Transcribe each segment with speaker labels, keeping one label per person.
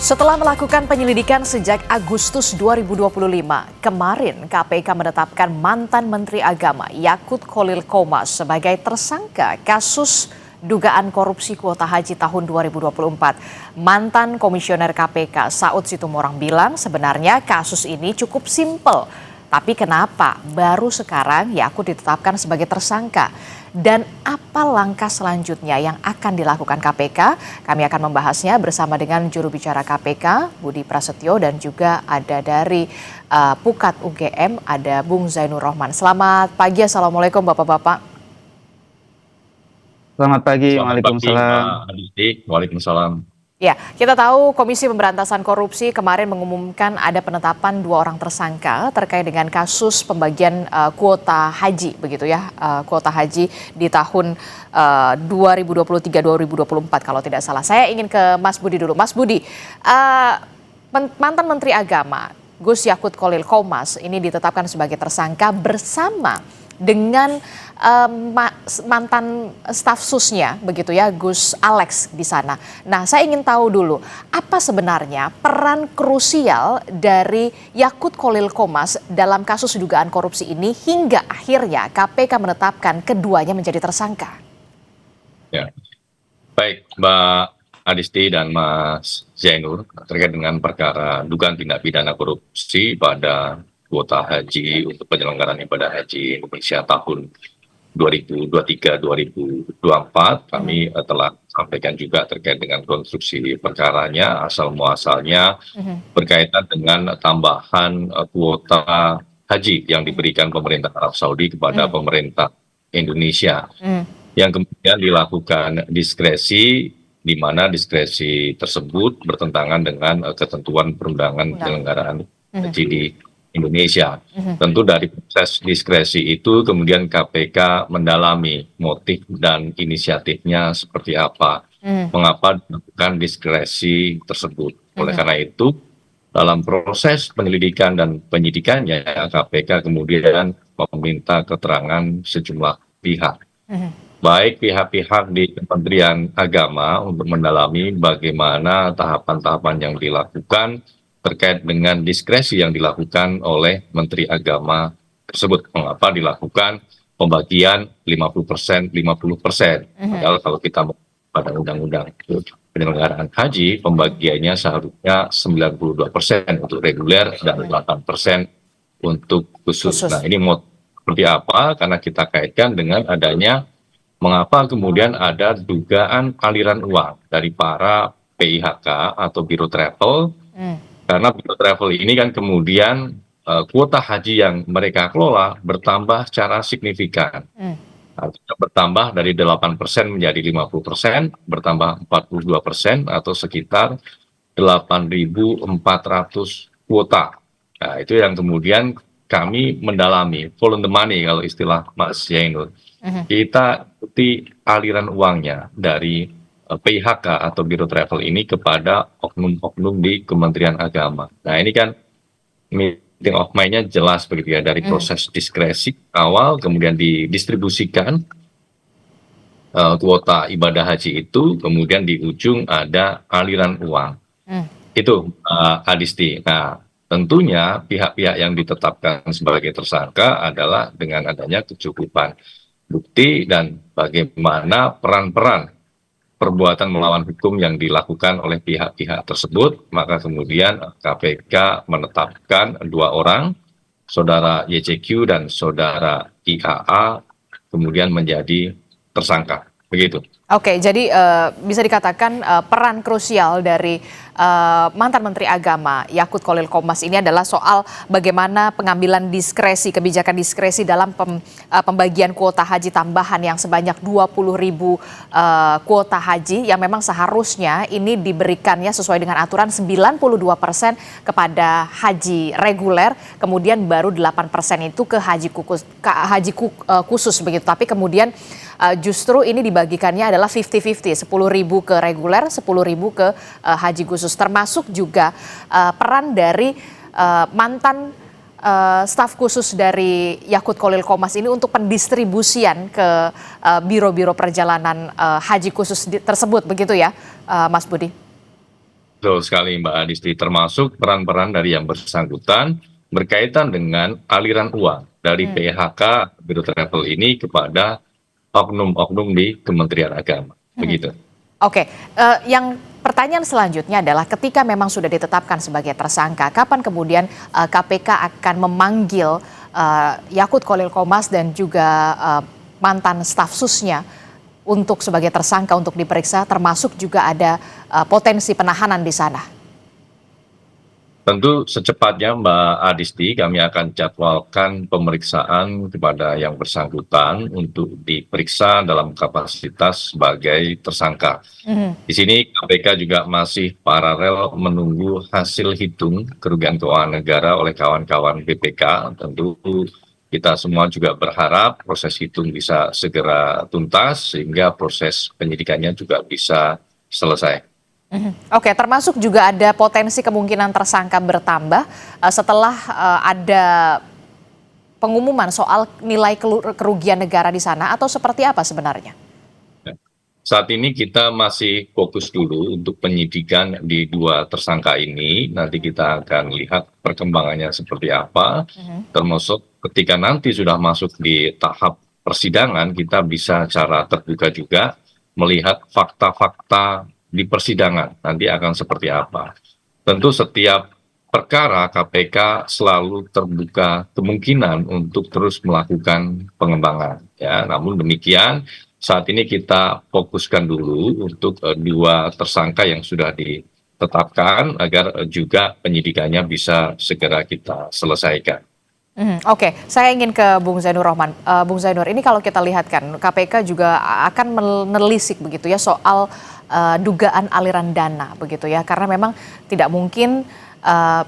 Speaker 1: Setelah melakukan penyelidikan sejak Agustus 2025, kemarin KPK menetapkan mantan Menteri Agama Yakut Kholil Qomas sebagai tersangka kasus dugaan korupsi kuota haji tahun 2024. Mantan Komisioner KPK Saud Situmorang bilang sebenarnya kasus ini cukup simpel. Tapi kenapa baru sekarang Yakut ditetapkan sebagai tersangka? Dan apa langkah selanjutnya yang akan dilakukan KPK? Kami akan membahasnya bersama dengan juru bicara KPK, Budi Prasetyo, dan juga ada dari Pukat UGM, ada Bung Zainur Rohman. Selamat pagi, Assalamualaikum Bapak-Bapak.
Speaker 2: Selamat pagi,
Speaker 3: Waalaikumsalam.
Speaker 2: Waalaikumsalam.
Speaker 3: Waalaikumsalam.
Speaker 1: Ya, kita tahu Komisi Pemberantasan Korupsi kemarin mengumumkan ada penetapan 2 orang tersangka terkait dengan kasus pembagian kuota haji, begitu ya, kuota haji di tahun 2023-2024 kalau tidak salah. Saya ingin ke Mas Budi dulu. Mas Budi, mantan Menteri Agama Gus Yakut Kholil Qomas ini ditetapkan sebagai tersangka bersama dengan mantan staf susnya begitu ya, Gus Alex di sana. Nah, saya ingin tahu dulu apa sebenarnya peran krusial dari Yakut Kholil Qomas dalam kasus dugaan korupsi ini hingga akhirnya KPK menetapkan keduanya menjadi tersangka.
Speaker 3: Ya, baik Mbak Adisti dan Mas Zainur, terkait dengan perkara dugaan tindak pidana korupsi pada kuota haji untuk penyelenggaraan ibadah haji Indonesia tahun 2023-2024, kami telah sampaikan juga terkait dengan konstruksi perkaranya, asal muasalnya berkaitan dengan tambahan kuota haji yang diberikan pemerintah Arab Saudi kepada pemerintah Indonesia, yang kemudian dilakukan diskresi, di mana diskresi tersebut bertentangan dengan ketentuan perundangan penyelenggaraan haji di Indonesia. Tentu dari proses diskresi itu kemudian KPK mendalami motif dan inisiatifnya seperti apa, mengapa dilakukan diskresi tersebut. Oleh karena itu, dalam proses penyelidikan dan penyidikannya, KPK kemudian meminta keterangan sejumlah pihak, baik pihak-pihak di Kementerian Agama untuk mendalami bagaimana tahapan-tahapan yang dilakukan terkait dengan diskresi yang dilakukan oleh Menteri Agama tersebut. Mengapa dilakukan pembagian 50%, 50%. Padahal kalau kita pada undang-undang penyelenggaraan haji, pembagiannya seharusnya 92% untuk reguler dan 8% untuk khusus. Nah, ini mau seperti apa? Karena kita kaitkan dengan adanya mengapa kemudian ada dugaan aliran uang dari para PIHK atau Biro Travel. Karena Biro Travel ini kan kemudian kuota haji yang mereka kelola bertambah secara signifikan. Artinya bertambah dari 8% menjadi 50%, bertambah 42% atau sekitar 8.400 kuota. Nah, itu yang kemudian kami mendalami, follow the money kalau istilah Mas Zainur. Kita ikuti aliran uangnya dari PIHK atau Biro Travel ini kepada oknum-oknum di Kementerian Agama. Nah, ini kan meeting of mind-nya jelas begitu ya, dari proses diskresi awal kemudian didistribusikan kuota ibadah haji itu, kemudian di ujung ada aliran uang. Itu Adisti. Nah, tentunya pihak-pihak yang ditetapkan sebagai tersangka adalah dengan adanya kecukupan bukti dan bagaimana peran-peran perbuatan melawan hukum yang dilakukan oleh pihak-pihak tersebut, maka kemudian KPK menetapkan 2 orang, saudara YCQ dan saudara IAA, kemudian menjadi tersangka. Begitu.
Speaker 1: Oke, jadi bisa dikatakan peran krusial dari mantan Menteri Agama Yakut Kholil Qomas ini adalah soal bagaimana pengambilan diskresi, kebijakan diskresi dalam pembagian kuota haji tambahan yang sebanyak 20.000 kuota haji yang memang seharusnya ini diberikannya sesuai dengan aturan 92% kepada haji reguler, kemudian baru 8% itu ke haji khusus begitu. Tapi kemudian justru ini dibagikannya adalah 50-50, 10.000 ke reguler, 10.000 ke haji khusus, termasuk juga peran dari mantan staf khusus dari Yakut Kholil Qomas ini untuk pendistribusian ke biro-biro perjalanan haji khusus tersebut, begitu ya Mas Budi?
Speaker 3: Betul sekali Mbak Adisti, termasuk peran-peran dari yang bersangkutan berkaitan dengan aliran uang dari
Speaker 1: Hmm.
Speaker 3: PHK Biro Travel ini kepada oknum-oknum di Kementerian Agama. Begitu.
Speaker 1: Oke, yang pertanyaan selanjutnya adalah ketika memang sudah ditetapkan sebagai tersangka, kapan kemudian KPK akan memanggil Yakut Khalil Qomas dan juga mantan staf susnya untuk sebagai tersangka untuk diperiksa, termasuk juga ada potensi penahanan di sana?
Speaker 3: Tentu secepatnya Mbak Adisti kami akan jadwalkan pemeriksaan kepada yang bersangkutan untuk diperiksa dalam kapasitas sebagai tersangka.
Speaker 1: Mhm.
Speaker 3: Di sini KPK juga masih paralel menunggu hasil hitung kerugian keuangan negara oleh kawan-kawan BPK. Tentu kita semua juga berharap proses hitung bisa segera tuntas sehingga proses penyidikannya juga bisa selesai.
Speaker 1: Oke, termasuk juga ada potensi kemungkinan tersangka bertambah setelah ada pengumuman soal nilai kerugian negara di sana atau seperti apa sebenarnya?
Speaker 3: Saat ini kita masih fokus dulu untuk penyidikan di dua tersangka ini. Nanti kita akan lihat perkembangannya seperti apa,
Speaker 1: Mhm.
Speaker 3: termasuk ketika nanti sudah masuk di tahap persidangan, kita bisa secara terbuka juga melihat fakta-fakta di persidangan. Nanti akan seperti apa. Tentu setiap perkara KPK selalu terbuka kemungkinan untuk terus melakukan pengembangan. Ya, namun demikian saat ini kita fokuskan dulu untuk dua tersangka yang sudah ditetapkan agar juga penyidikannya bisa segera kita selesaikan.
Speaker 1: Oke, saya ingin ke Bung Zainur Rohman. Bung Zainur, ini kalau kita lihat kan KPK juga akan menelisik begitu ya soal dugaan aliran dana begitu ya, karena memang tidak mungkin eh,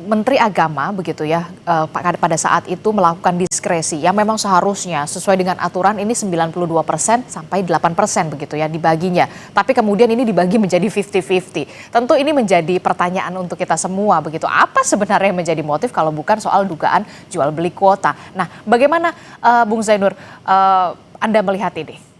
Speaker 1: Menteri Agama begitu ya pada saat itu melakukan diskresi yang memang seharusnya sesuai dengan aturan ini 92% sampai 8% begitu ya dibaginya. Tapi kemudian ini dibagi menjadi 50-50. Tentu ini menjadi pertanyaan untuk kita semua begitu. Apa sebenarnya yang menjadi motif kalau bukan soal dugaan jual beli kuota? Nah, bagaimana Bung Zainur Anda melihat ini?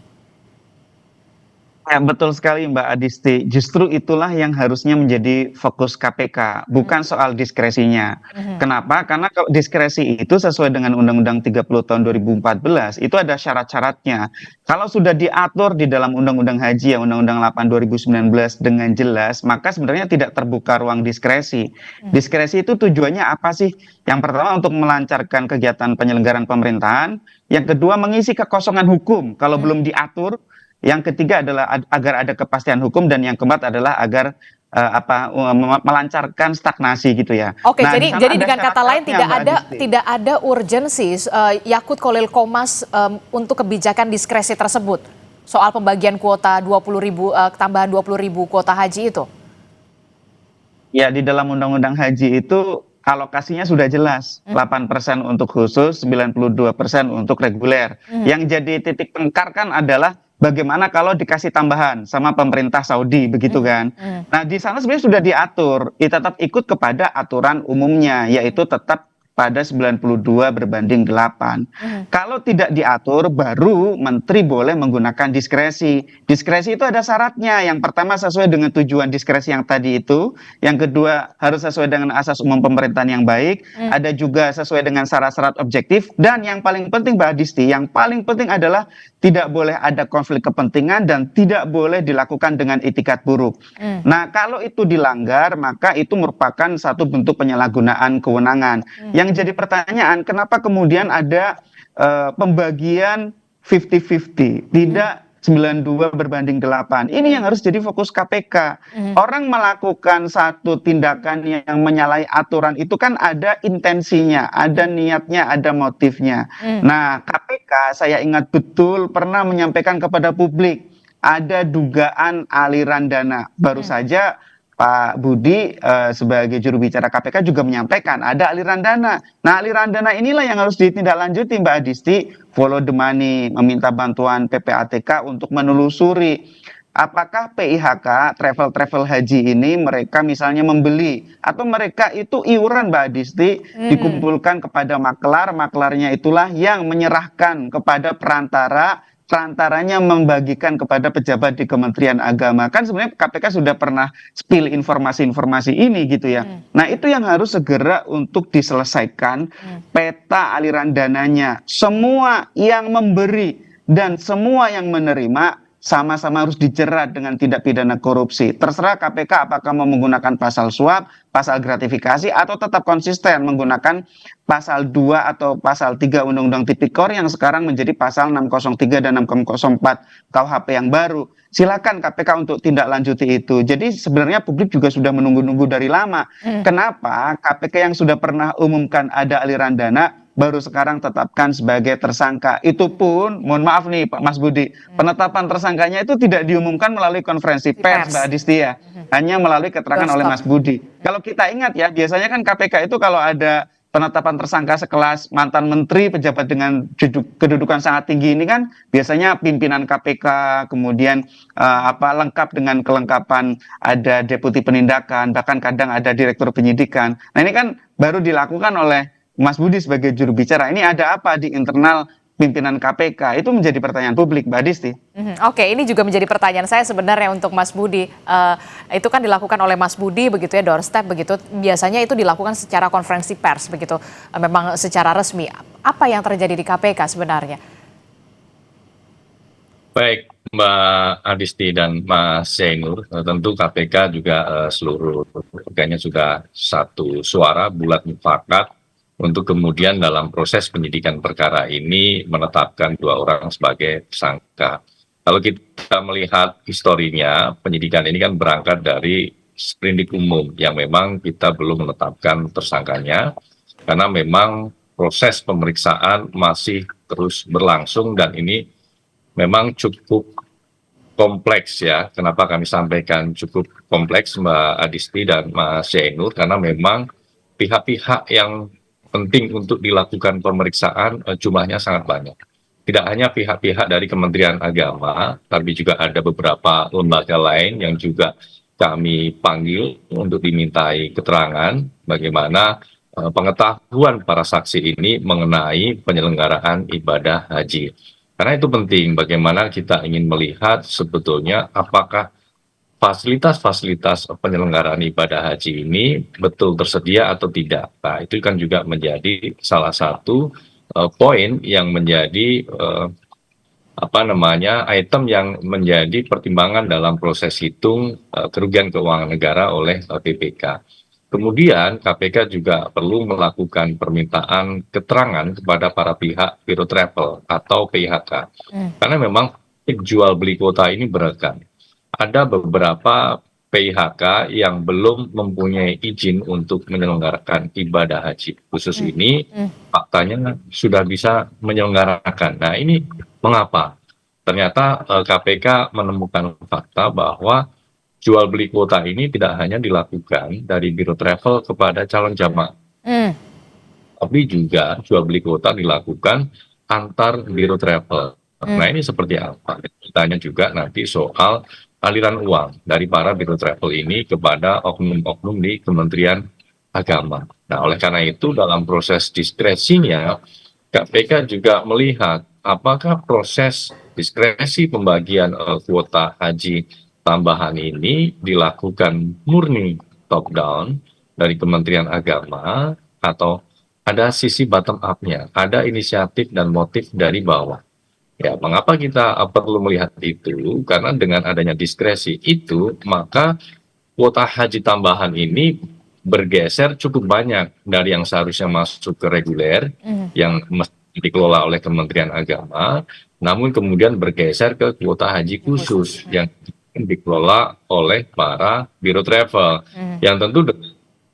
Speaker 2: Ya, betul sekali Mbak Adisti. Justru itulah yang harusnya menjadi fokus KPK, bukan soal diskresinya.
Speaker 1: Mhm.
Speaker 2: Kenapa? Karena kalau diskresi itu sesuai dengan Undang-Undang 30 tahun 2014, itu ada syarat-syaratnya. Kalau sudah diatur di dalam Undang-Undang Haji, ya Undang-Undang 8 2019 dengan jelas, maka sebenarnya tidak terbuka ruang diskresi. Diskresi itu tujuannya apa sih? Yang pertama untuk melancarkan kegiatan penyelenggaraan pemerintahan, yang kedua mengisi kekosongan hukum kalau belum diatur, yang ketiga adalah agar ada kepastian hukum dan yang keempat adalah agar melancarkan stagnasi gitu ya.
Speaker 1: Oke,
Speaker 2: Nah, di sana
Speaker 1: jadi
Speaker 2: ada
Speaker 1: dengan kata lain
Speaker 2: syarat-syaratnya Mbak Adisti.
Speaker 1: tidak ada urgensi Yakut Khalil Qomas untuk kebijakan diskresi tersebut soal pembagian kuota 20.000 tambahan 20.000 kuota haji itu.
Speaker 2: Ya, di dalam Undang-Undang Haji itu alokasinya sudah jelas, 8% untuk khusus, 92% untuk reguler. Yang jadi titik tengkar kan adalah bagaimana kalau dikasih tambahan sama pemerintah Saudi begitu kan. Nah, di sana sebenarnya sudah diatur, tetap ikut kepada aturan umumnya, yaitu tetap pada 92 berbanding 8. Kalau tidak diatur, baru menteri boleh menggunakan diskresi. Diskresi itu ada syaratnya. Yang pertama sesuai dengan tujuan diskresi yang tadi itu. Yang kedua harus sesuai dengan asas umum pemerintahan yang baik. Ada juga sesuai dengan syarat-syarat objektif. Dan yang paling penting Mbak Adisti, yang paling penting adalah tidak boleh ada konflik kepentingan dan tidak boleh dilakukan dengan itikat buruk. Nah, kalau itu dilanggar, maka itu merupakan satu bentuk penyalahgunaan kewenangan. Yang jadi pertanyaan, kenapa kemudian ada pembagian 50-50, tidak 92 berbanding 8. Ini yang harus jadi fokus KPK. Orang melakukan satu tindakan yang menyalahi aturan itu kan ada intensinya, ada niatnya, ada motifnya. Nah, KPK saya ingat betul pernah menyampaikan kepada publik ada dugaan aliran dana. Baru saja Pak Budi sebagai juru bicara KPK juga menyampaikan ada aliran dana. Nah, aliran dana inilah yang harus ditindaklanjuti Mbak Adisti, follow the money, meminta bantuan PPATK untuk menelusuri apakah PIHK travel haji ini mereka misalnya membeli atau mereka itu iuran Mbak Adisti dikumpulkan kepada maklar, maklarnya itulah yang menyerahkan kepada perantara seantaranya membagikan kepada pejabat di Kementerian Agama. Kan sebenarnya KPK sudah pernah spill informasi-informasi ini gitu ya. Nah, itu yang harus segera untuk diselesaikan peta aliran dananya. Semua yang memberi dan semua yang menerima sama-sama harus dijerat dengan tindak pidana korupsi. Terserah KPK apakah mau menggunakan pasal suap, pasal gratifikasi, atau tetap konsisten menggunakan pasal 2 atau pasal 3 Undang-Undang Tipikor yang sekarang menjadi pasal 603 dan 604 KUHP yang baru. Silakan KPK untuk tindak lanjuti itu. Jadi sebenarnya publik juga sudah menunggu-nunggu dari lama. Kenapa KPK yang sudah pernah umumkan ada aliran dana baru sekarang tetapkan sebagai tersangka. Itu pun, mohon maaf nih Pak Mas Budi, penetapan tersangkanya itu tidak diumumkan melalui konferensi pers, Mbak Adistia, hanya melalui keterangan oleh Mas Budi. Kalau kita ingat ya, biasanya kan KPK itu kalau ada penetapan tersangka sekelas mantan menteri, pejabat dengan kedudukan sangat tinggi ini kan biasanya pimpinan KPK, kemudian lengkap dengan kelengkapan ada deputi penindakan, bahkan kadang ada direktur penyidikan. Nah ini kan baru dilakukan oleh Mas Budi sebagai juru bicara. Ini ada apa di internal pimpinan KPK? Itu menjadi pertanyaan publik, Mbak Disti.
Speaker 1: Oke, ini juga menjadi pertanyaan saya sebenarnya untuk Mas Budi. Itu kan dilakukan oleh Mas Budi begitu ya, doorstep begitu. Biasanya itu dilakukan secara konferensi pers begitu, memang secara resmi. Apa yang terjadi di KPK sebenarnya?
Speaker 3: Baik, Mbak Adisti dan Mas Zainur, tentu KPK juga seluruh pegawainya sudah satu suara bulat mufakat untuk kemudian dalam proses penyidikan perkara ini menetapkan 2 orang sebagai tersangka. Kalau kita melihat historinya, penyidikan ini kan berangkat dari sprindik umum yang memang kita belum menetapkan tersangkanya, karena memang proses pemeriksaan masih terus berlangsung dan ini memang cukup kompleks ya. Kenapa kami sampaikan cukup kompleks, Mbak Adisti dan Mas Zainur, karena memang pihak-pihak yang penting untuk dilakukan pemeriksaan jumlahnya sangat banyak. Tidak hanya pihak-pihak dari Kementerian Agama, tapi juga ada beberapa lembaga lain yang juga kami panggil untuk dimintai keterangan bagaimana pengetahuan para saksi ini mengenai penyelenggaraan ibadah haji. Karena itu penting bagaimana kita ingin melihat sebetulnya apakah fasilitas-fasilitas penyelenggaraan ibadah haji ini betul tersedia atau tidak. Nah, itu kan juga menjadi salah satu poin yang menjadi item yang menjadi pertimbangan dalam proses hitung kerugian keuangan negara oleh BPK. Kemudian KPK juga perlu melakukan permintaan keterangan kepada para pihak Biro Travel atau PIHK. Karena memang jual beli kuota ini beragam. Ada beberapa PIHK yang belum mempunyai izin untuk menyelenggarakan ibadah haji. Khusus ini faktanya sudah bisa menyelenggarakan. Nah ini mengapa? Ternyata KPK menemukan fakta bahwa jual beli kuota ini tidak hanya dilakukan dari Biro Travel kepada calon jamaah. Tapi juga jual beli kuota dilakukan antar Biro Travel. Nah ini seperti apa? Ditanya juga nanti soal aliran uang dari para Biro Travel ini kepada oknum-oknum di Kementerian Agama. Nah, oleh karena itu dalam proses diskresinya, KPK juga melihat apakah proses diskresi pembagian kuota haji tambahan ini dilakukan murni top down dari Kementerian Agama atau ada sisi bottom up-nya, ada inisiatif dan motif dari bawah. Ya, mengapa kita perlu melihat itu? Karena dengan adanya diskresi itu, maka kuota haji tambahan ini bergeser cukup banyak dari yang seharusnya masuk ke reguler, yang dikelola oleh Kementerian Agama, namun kemudian bergeser ke kuota haji khusus yang dikelola oleh para Biro Travel. Yang tentu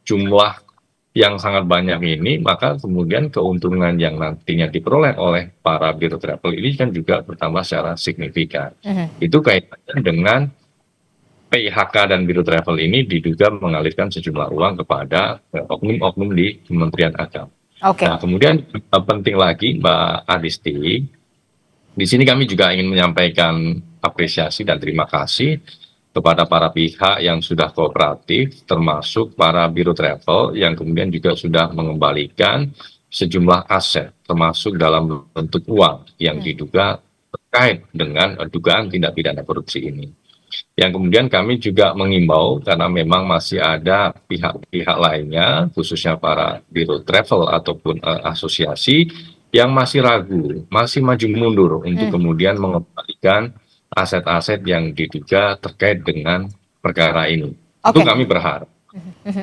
Speaker 3: jumlah yang sangat banyak ini, maka kemudian keuntungan yang nantinya diperoleh oleh para Biro Travel ini kan juga bertambah secara signifikan. Itu kaitannya dengan PIHK dan Biro Travel ini diduga mengalirkan sejumlah uang kepada oknum-oknum di Kementerian Agama. Nah, kemudian penting lagi Mbak Adisti, di sini kami juga ingin menyampaikan apresiasi dan terima kasih kepada para pihak yang sudah kooperatif, termasuk para Biro Travel yang kemudian juga sudah mengembalikan sejumlah aset, termasuk dalam bentuk uang yang diduga terkait dengan dugaan tindak pidana korupsi ini. Yang kemudian kami juga mengimbau karena memang masih ada pihak-pihak lainnya, khususnya para biro travel ataupun asosiasi yang masih ragu, masih maju mundur untuk kemudian mengembalikan aset-aset yang diduga terkait dengan perkara ini. Itu
Speaker 1: Oke.
Speaker 3: kami berharap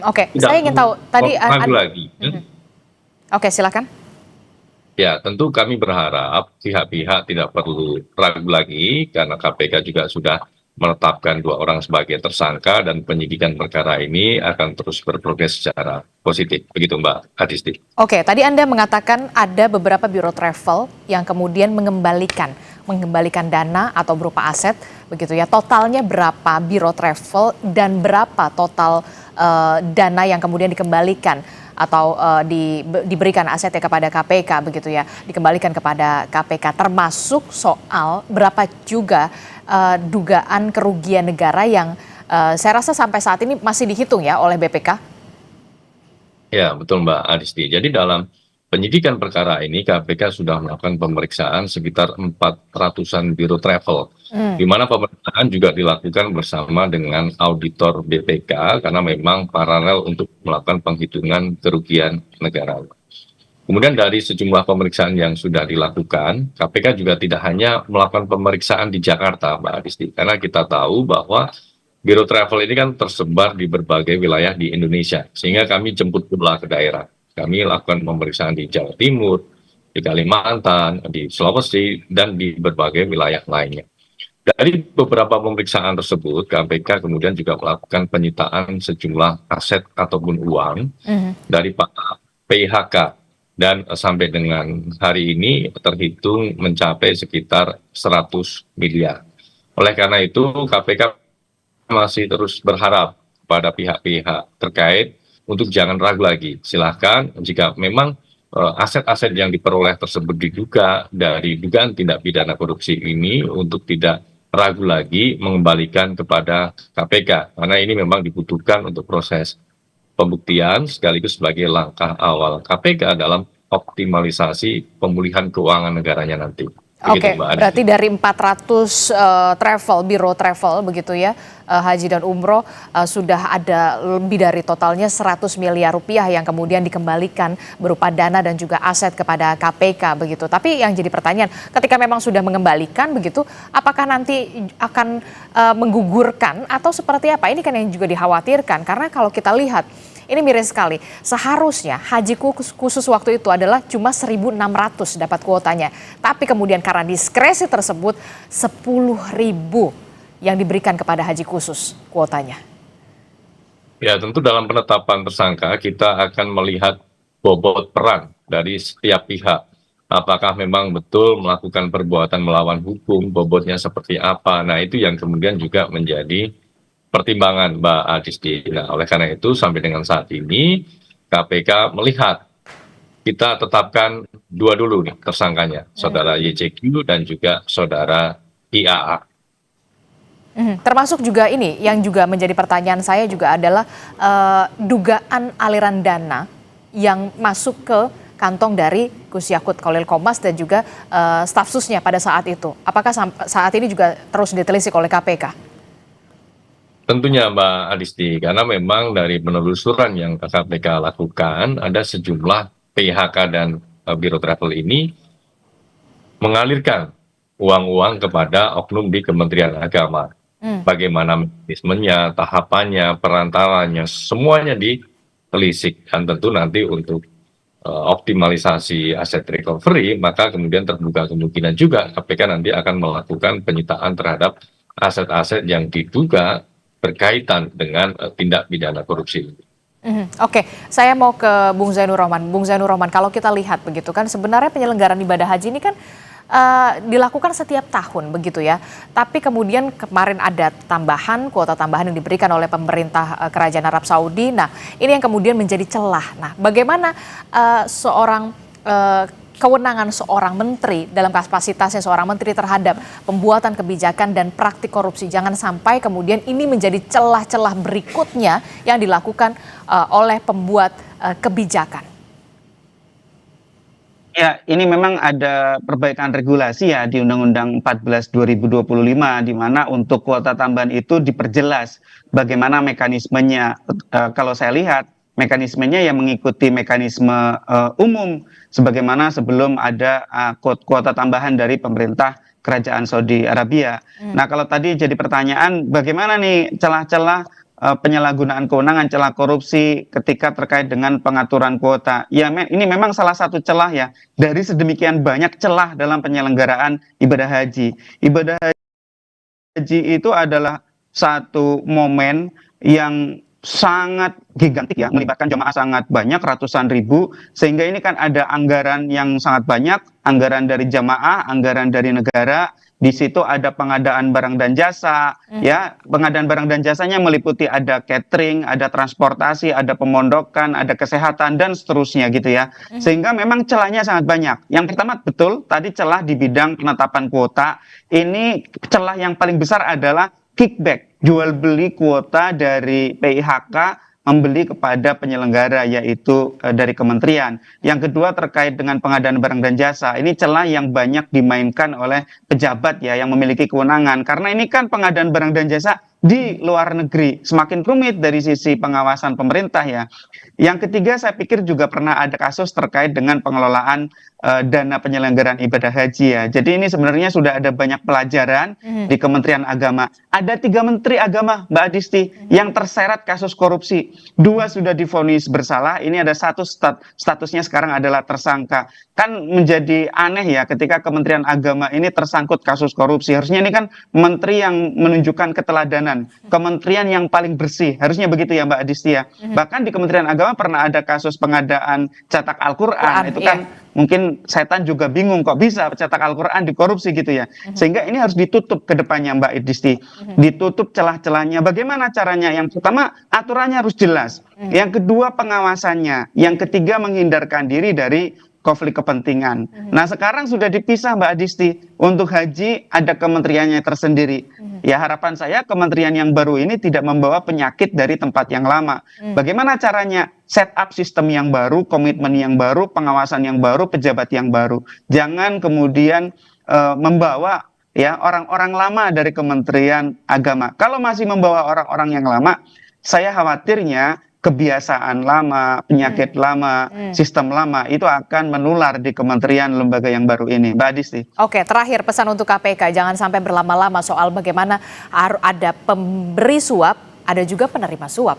Speaker 1: Oke,
Speaker 3: tidak
Speaker 1: saya ingin tahu tadi
Speaker 3: ragu lagi.
Speaker 1: Oke, silakan.
Speaker 3: Ya, tentu kami berharap pihak-pihak tidak perlu ragu lagi karena KPK juga sudah menetapkan 2 orang sebagai tersangka dan penyidikan perkara ini akan terus berprogres secara positif. Begitu Mbak Adisti.
Speaker 1: Oke, tadi Anda mengatakan ada beberapa biro travel yang kemudian mengembalikan dana atau berupa aset, begitu ya. Totalnya berapa biro travel dan berapa total dana yang kemudian dikembalikan atau diberikan asetnya kepada KPK, begitu ya, dikembalikan kepada KPK, termasuk soal berapa juga dugaan kerugian negara yang saya rasa sampai saat ini masih dihitung ya oleh BPK.
Speaker 3: Ya, betul Mbak Adisti. Jadi dalam penyidikan perkara ini KPK sudah melakukan pemeriksaan sekitar 400-an biro travel, di mana pemeriksaan juga dilakukan bersama dengan auditor BPK karena memang paralel untuk melakukan penghitungan kerugian negara. Kemudian dari sejumlah pemeriksaan yang sudah dilakukan, KPK juga tidak hanya melakukan pemeriksaan di Jakarta, Mbak Adisti, karena kita tahu bahwa biro travel ini kan tersebar di berbagai wilayah di Indonesia, sehingga kami jemput bola ke daerah. Kami lakukan pemeriksaan di Jawa Timur, di Kalimantan, di Sulawesi, dan di berbagai wilayah lainnya. Dari beberapa pemeriksaan tersebut, KPK kemudian juga melakukan penyitaan sejumlah aset ataupun uang dari para PHK. Dan sampai dengan hari ini terhitung mencapai sekitar 100 miliar. Oleh karena itu KPK masih terus berharap pada pihak-pihak terkait untuk jangan ragu lagi. Silahkan jika memang aset-aset yang diperoleh tersebut diduga dari dugaan tindak pidana korupsi ini untuk tidak ragu lagi mengembalikan kepada KPK. Karena ini memang dibutuhkan untuk proses pembuktian sekaligus sebagai langkah awal KPK dalam optimalisasi pemulihan keuangan negaranya nanti.
Speaker 1: Oke, berarti dari 400 biro travel begitu ya, haji dan umroh sudah ada lebih dari totalnya 100 miliar rupiah yang kemudian dikembalikan berupa dana dan juga aset kepada KPK begitu. Tapi yang jadi pertanyaan, ketika memang sudah mengembalikan begitu, apakah nanti akan menggugurkan atau seperti apa? Ini kan yang juga dikhawatirkan karena kalau kita lihat ini miris sekali. Seharusnya haji khusus waktu itu adalah cuma 1.600 dapat kuotanya. Tapi kemudian karena diskresi tersebut 10.000 yang diberikan kepada haji khusus kuotanya.
Speaker 3: Ya, tentu dalam penetapan tersangka kita akan melihat bobot peran dari setiap pihak. Apakah memang betul melakukan perbuatan melawan hukum, bobotnya seperti apa. Nah, itu yang kemudian juga menjadi pertimbangan Mbak Adisti. Nah, oleh karena itu sampai dengan saat ini KPK melihat kita tetapkan 2 dulu nih tersangkanya, saudara YCQ dan juga saudara IAA.
Speaker 1: Termasuk juga ini yang juga menjadi pertanyaan saya juga adalah dugaan aliran dana yang masuk ke kantong dari Gus Yakut Khalil Qomas dan juga staf susnya pada saat itu. Apakah saat ini juga terus ditelisik oleh KPK?
Speaker 3: Tentunya Mbak Adisti, karena memang dari penelusuran yang KPK lakukan, ada sejumlah PHK dan biro travel ini mengalirkan uang-uang kepada oknum di Kementerian Agama. Bagaimana mekanismenya, tahapannya, perantaranya, semuanya ditelisik. Dan tentu nanti untuk optimalisasi aset recovery, maka kemudian terbuka kemungkinan juga KPK nanti akan melakukan penyitaan terhadap aset-aset yang diduga berkaitan dengan tindak pidana korupsi.
Speaker 1: Oke, saya mau ke Bung Zainur Rohman. Bung Zainur Rohman, kalau kita lihat begitu kan sebenarnya penyelenggaraan ibadah haji ini kan dilakukan setiap tahun begitu ya. Tapi kemudian kemarin ada kuota tambahan yang diberikan oleh pemerintah Kerajaan Arab Saudi. Nah, ini yang kemudian menjadi celah. Nah, bagaimana kewenangan seorang menteri dalam kapasitasnya seorang menteri terhadap pembuatan kebijakan dan praktik korupsi. Jangan sampai kemudian ini menjadi celah-celah berikutnya yang dilakukan oleh pembuat kebijakan.
Speaker 2: Ya, ini memang ada perbaikan regulasi ya di Undang-Undang 14 2025 di mana untuk kuota tambahan itu diperjelas bagaimana mekanismenya. Kalau saya lihat mekanismenya yang mengikuti mekanisme umum sebagaimana sebelum ada kuota tambahan dari pemerintah Kerajaan Saudi Arabia. Nah, kalau tadi jadi pertanyaan bagaimana nih celah-celah penyalahgunaan kewenangan, celah korupsi ketika terkait dengan pengaturan kuota. Ya, ini memang salah satu celah ya dari sedemikian banyak celah dalam penyelenggaraan ibadah haji. Ibadah haji itu adalah satu momen yang sangat gigantik ya, melibatkan jamaah sangat banyak, ratusan ribu, sehingga ini kan ada anggaran yang sangat banyak, anggaran dari jamaah, anggaran dari negara, di situ ada pengadaan barang dan jasa, ya, pengadaan barang dan jasanya meliputi ada catering, ada transportasi, ada pemondokan, ada kesehatan, dan seterusnya gitu ya, sehingga memang celahnya sangat banyak. Yang pertama betul, tadi celah di bidang penetapan kuota, ini celah yang paling besar adalah kickback, jual beli kuota dari PIHK membeli kepada penyelenggara yaitu dari kementerian. Yang kedua terkait dengan pengadaan barang dan jasa. Ini celah yang banyak dimainkan oleh pejabat ya yang memiliki kewenangan. Karena ini kan pengadaan barang dan jasa di luar negeri semakin rumit dari sisi pengawasan pemerintah ya. Yang ketiga saya pikir juga pernah ada kasus terkait dengan pengelolaan dana penyelenggaraan ibadah haji ya. Jadi ini sebenarnya sudah ada banyak pelajaran di Kementerian Agama. Ada 3 menteri agama Mbak Adisti yang terseret kasus korupsi. 2 sudah divonis bersalah. Ini ada 1 statusnya sekarang adalah tersangka. Kan menjadi aneh ya ketika Kementerian Agama ini tersangkut kasus korupsi. Harusnya ini kan menteri yang menunjukkan keteladanan, kementerian yang paling bersih. Harusnya begitu ya Mbak Adisti ya. Bahkan di Kementerian Agama pernah ada kasus pengadaan cetak Al-Qur'an. Itu kan mungkin setan juga bingung kok bisa cetak Al-Qur'an dikorupsi gitu ya. Sehingga ini harus ditutup ke depannya Mbak Adisti. Ditutup celah-celahnya. Bagaimana caranya? Yang pertama aturannya harus jelas. Yang kedua pengawasannya. Yang ketiga menghindarkan diri dari konflik kepentingan. Nah sekarang sudah dipisah Mbak Adisti. Untuk haji ada kementeriannya tersendiri. Ya harapan saya kementerian yang baru ini tidak membawa penyakit dari tempat yang lama. Bagaimana caranya? Set up sistem yang baru, komitmen yang baru, pengawasan yang baru, pejabat yang baru. Jangan kemudian membawa ya orang-orang lama dari Kementerian Agama. Kalau masih membawa orang-orang yang lama, saya khawatirnya kebiasaan lama, penyakit lama, sistem lama itu akan menular di kementerian lembaga yang baru ini. Mbak Adisti.
Speaker 1: Oke, terakhir pesan untuk KPK, jangan sampai berlama-lama soal bagaimana ada pemberi suap, ada juga penerima suap.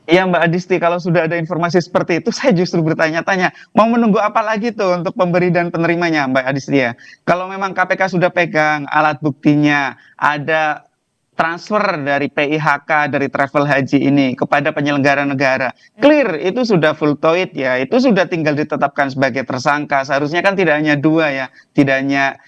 Speaker 2: Iya Mbak Adisti, kalau sudah ada informasi seperti itu, saya justru bertanya-tanya, mau menunggu apa lagi tuh untuk pemberi dan penerimanya Mbak Adisti ya. Kalau memang KPK sudah pegang alat buktinya, ada transfer dari PIHK, dari travel haji ini kepada penyelenggara negara. Clear, itu sudah full toit ya, itu sudah tinggal ditetapkan sebagai tersangka. Seharusnya kan tidak hanya 2 ya, tidak hanya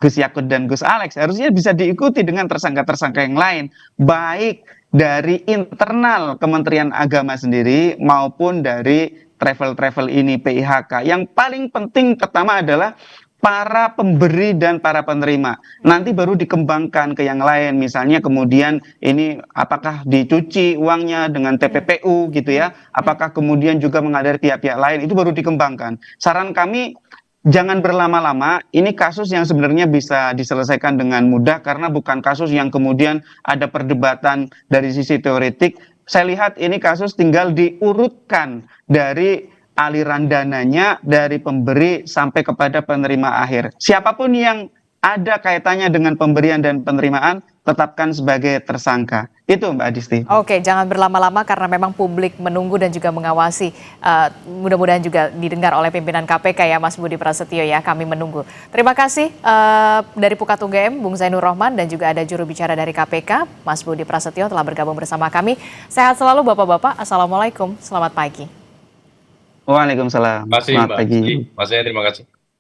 Speaker 2: Gus Yakut dan Gus Alex, harusnya bisa diikuti dengan tersangka-tersangka yang lain. Baik dari internal Kementerian Agama sendiri maupun dari travel-travel ini PIHK. Yang paling penting pertama adalah para pemberi dan para penerima. Nanti baru dikembangkan ke yang lain. Misalnya kemudian ini apakah dicuci uangnya dengan TPPU gitu ya. Apakah kemudian juga mengadari pihak-pihak lain. Itu baru dikembangkan. Saran kami jangan berlama-lama, ini kasus yang sebenarnya bisa diselesaikan dengan mudah karena bukan kasus yang kemudian ada perdebatan dari sisi teoretik. Saya lihat ini kasus tinggal diurutkan dari aliran dananya dari pemberi sampai kepada penerima akhir. Siapapun yang ada kaitannya dengan pemberian dan penerimaan, tetapkan sebagai tersangka. Itu Mbak Adisti.
Speaker 1: Oke, jangan berlama-lama karena memang publik menunggu dan juga mengawasi. Mudah-mudahan juga didengar oleh pimpinan KPK ya Mas Budi Prasetyo ya, kami menunggu. Terima kasih dari Pukat UGM, Bung Zainur Rohman dan juga ada juru bicara dari KPK, Mas Budi Prasetyo telah bergabung bersama kami. Sehat selalu Bapak-Bapak, Assalamualaikum, selamat pagi.
Speaker 2: Waalaikumsalam.
Speaker 3: Terima kasih
Speaker 2: Selamat
Speaker 3: Mbak.
Speaker 2: pagi.
Speaker 3: Mas Zaya, terima kasih.